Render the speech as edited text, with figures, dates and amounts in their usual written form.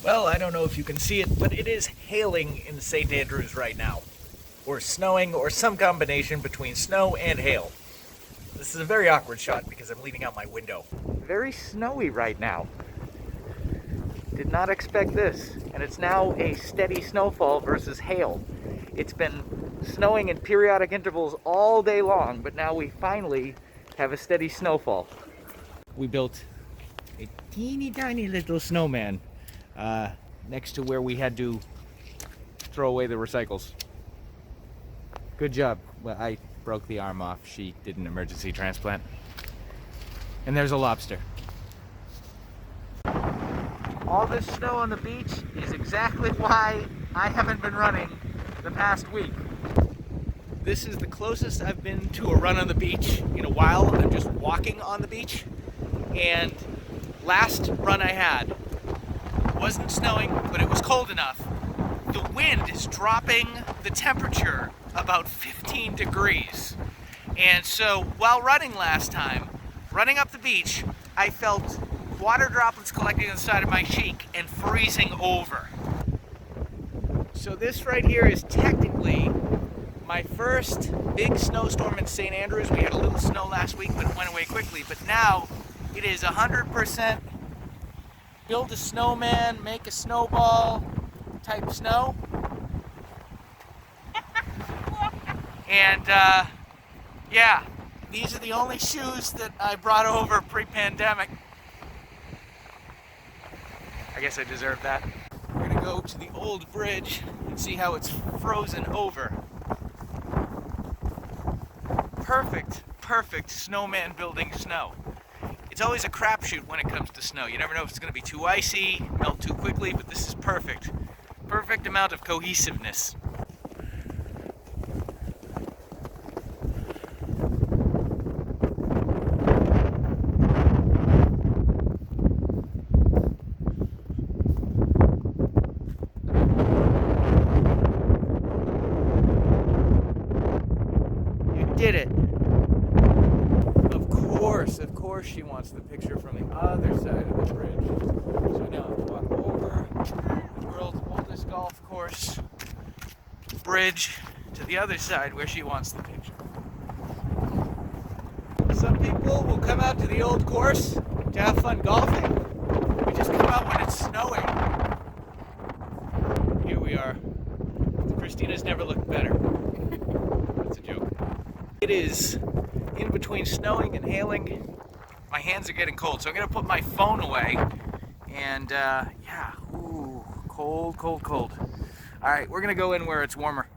Well, I don't know if you can see it, but it is hailing in St. Andrews right now. Or snowing, or some combination between snow and hail. This is a very awkward shot because I'm leaning out my window. Very snowy right now. Did not expect this. And it's now a steady snowfall versus hail. It's been snowing in periodic intervals all day long, but now we finally have a steady snowfall. We built a teeny tiny little snowman next to where we had to throw away the recycles. Good job. Well, I broke the arm off. She did an emergency transplant. And there's a lobster. All this snow on the beach is exactly why I haven't been running the past week. This is the closest I've been to a run on the beach in a while. I'm just walking on the beach. And last run I had wasn't snowing, but it was cold enough. The wind is dropping the temperature about 15 degrees. And so while running last time, running up the beach, I felt water droplets collecting on the side of my cheek and freezing over. So this right here is technically my first big snowstorm in St. Andrews. We had a little snow last week, but it went away quickly. But now it is 100% build a snowman, make a snowball type snow. And yeah, these are the only shoes that I brought over pre-pandemic. I guess I deserve that. We're gonna go to the old bridge and see how it's frozen over. Perfect snowman building snow. It's always a crapshoot when it comes to snow. You never know if it's gonna be too icy, melt too quickly, but this is perfect. Perfect amount of cohesiveness. Did it. Of course she wants the picture from the other side of the bridge. So now I have to walk over the world's oldest golf course bridge to the other side where she wants the picture. Some people will come out to the old course to have fun golfing. We just come out when it's snowing. Here we are. Christina's never looked better. That's a joke. It is in between snowing and hailing. My hands are getting cold, so I'm gonna put my phone away. And yeah, ooh, cold. All right, we're gonna go in where it's warmer.